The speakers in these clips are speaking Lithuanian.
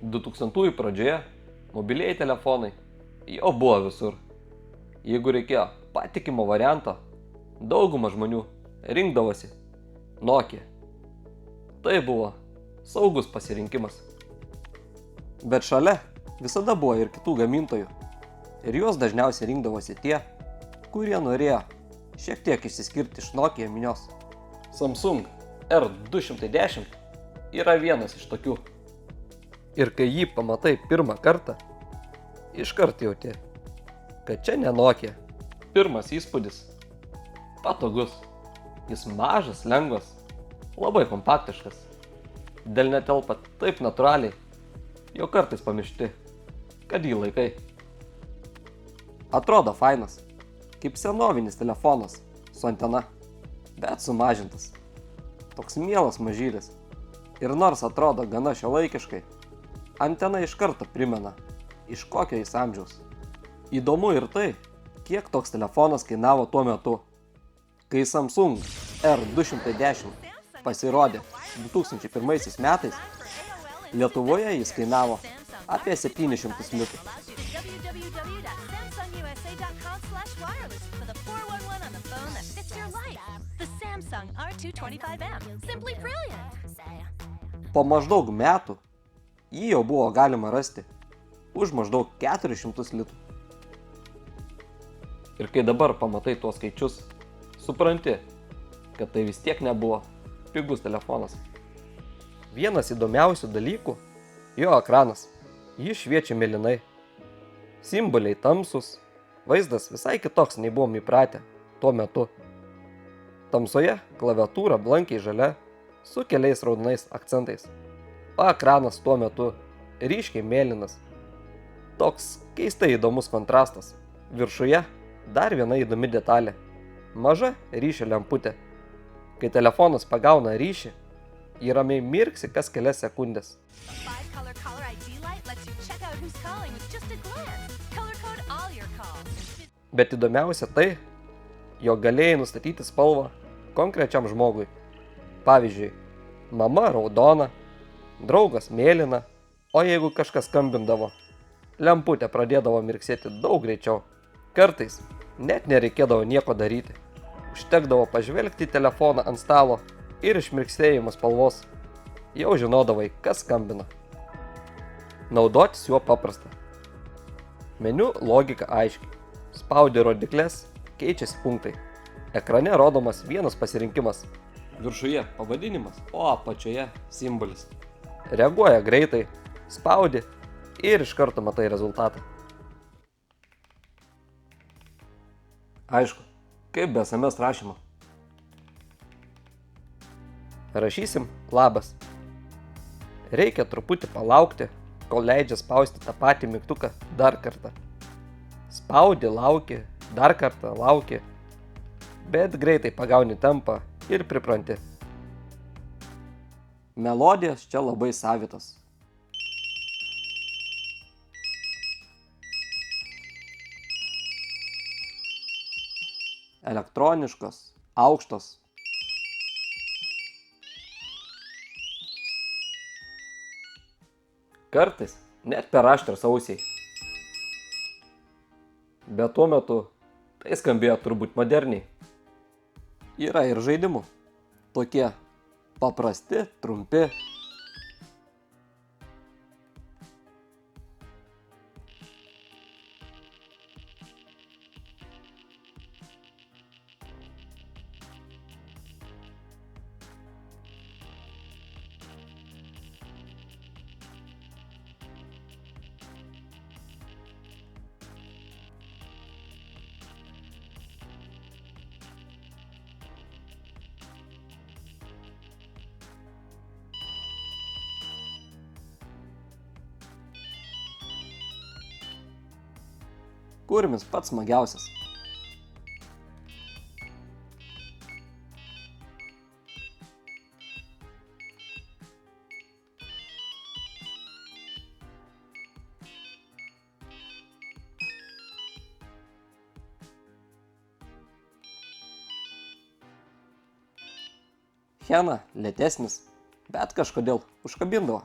2000-ųjų pradžioje mobilieji telefonai jau buvo visur. Jeigu reikėjo patikimo varianto, dauguma žmonių rinkdavosi Nokia. Tai buvo saugus pasirinkimas. Bet šalia visada buvo ir kitų gamintojų. Ir juos dažniausiai rinkdavosi tie, kurie norėjo šiek tiek išsiskirti iš Nokia minios. Samsung R210 yra vienas iš tokių. Ir kai jį pamatai pirmą kartą, iškart jauti, kad čia ne Nokia. Pirmas įspūdis – patogus. Jis mažas, lengvas, labai kompaktiškas. Delne telpa taip natūraliai, jau kartais pamiršti, kad jį laikai. Atrodo fainas, kaip senovinis telefonas su antena, bet sumažintas. Toks mielas mažylis. Ir nors atrodo gana šiuolaikiškai, antena iš karto primena, iš kokio jis amžiaus. Įdomu ir tai, kiek toks telefonas kainavo tuo metu. Kai Samsung R210 pasirodė 2001 metais, Lietuvoje jis kainavo apie 700 litų. Po maždaug metų jį jau buvo galima rasti už maždaug 400 litų. Ir kai dabar pamatai tuos skaičius, supranti, kad tai vis tiek nebuvo pigus telefonas. Vienas įdomiausių dalykų – jo ekranas. Jis šviečia mėlynai. Simboliai tamsus, vaizdas visai kitoks nei buvom įpratę tuo metu. Tamsoje klaviatūra blankiai žalia su keliais raudonais akcentais, o ekranas tuo metu ryškiai mėlynas. Toks keistai įdomus kontrastas. Viršuje dar viena įdomi detalė – maža ryšio lemputė. Kai telefonas pagauna ryšį, jį ramiai mirksi kas kelias sekundės. Bet įdomiausia tai, jog galėjai nustatyti spalvą konkrečiam žmogui. Pavyzdžiui, mama raudona, draugas mėlyna, o jeigu kažkas skambindavo, lemputė pradėdavo mirksėti daug greičiau. Kartais net nereikėdavo nieko daryti. Užtekdavo pažvelgti į telefoną ant stalo ir iš mirksėjimo spalvos jau žinodavai, kas skambina. Naudotis juo paprasta. Meniu logika aiški. Spaudi rodykles, keičiasi punktai. Ekrane rodomas vienas pasirinkimas. Viršuje pavadinimas, o apačioje simbolis. Reaguoja greitai, spaudi ir iš karto matai rezultatą. Aišku, kaip be SMS rašymo. Rašysim labas. Reikia truputį palaukti, kol leidžia spausti tą patį mygtuką dar kartą. Spaudi, lauki, dar kartą lauki, bet greitai pagauni tempą ir pripranti. Melodijos čia labai savitos. Elektroniškos, aukštos. Kartais net per aštras ausiai. Bet tuo metu tai skambėjo turbūt moderniai. Yra ir žaidimų. Tokie paprasti, trumpi. Kurmis pats smagiausias. Hena lėtesnis, bet kažkodėl užkabindavo.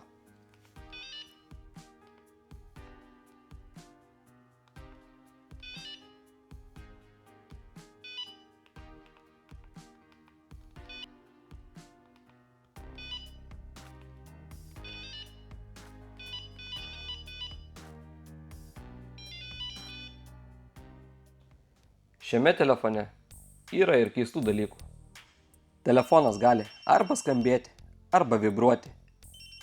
Šiame telefone yra ir keistų dalykų. Telefonas gali arba skambėti, arba vibruoti.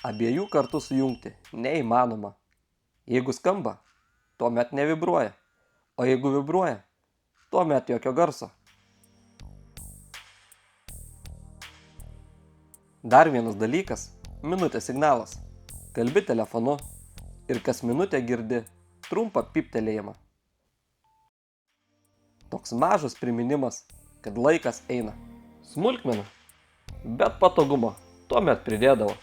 Abiejų kartu sujungti neįmanoma. Jeigu skamba, tuomet nevibruoja, o jeigu vibruoja, tuomet jokio garso. Dar vienas dalykas – minutės signalas. Kalbi telefonu ir kas minutę girdi trumpą pyptelėjimą. Toks mažas priminimas, kad laikas eina. Smulkmena, bet patogumo tuomet pridėdavo.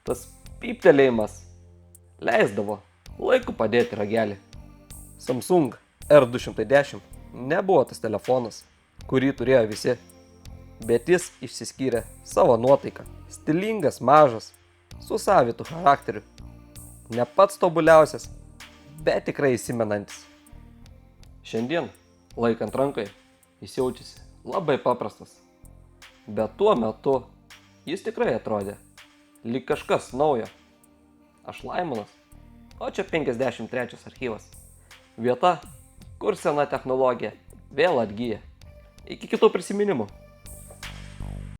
Tas pyptelėjimas leisdavo laiku padėti ragelį. Samsung R210 nebuvo tas telefonas, kurį turėjo visi, bet jis išsiskyrė savo nuotaiką. Stilingas, mažas, su savitu charakteriu. Ne pats tobuliausias, bet tikrai įsimenantis. Šiandien, laikant rankai, jis jaučiasi labai paprastas. Bet tuo metu jis tikrai atrodė lyg kažkas naujo. Aš Laimonas, o čia 53 archyvas. Vieta, kur sena technologija vėl atgyja. Iki kitų prisiminimų.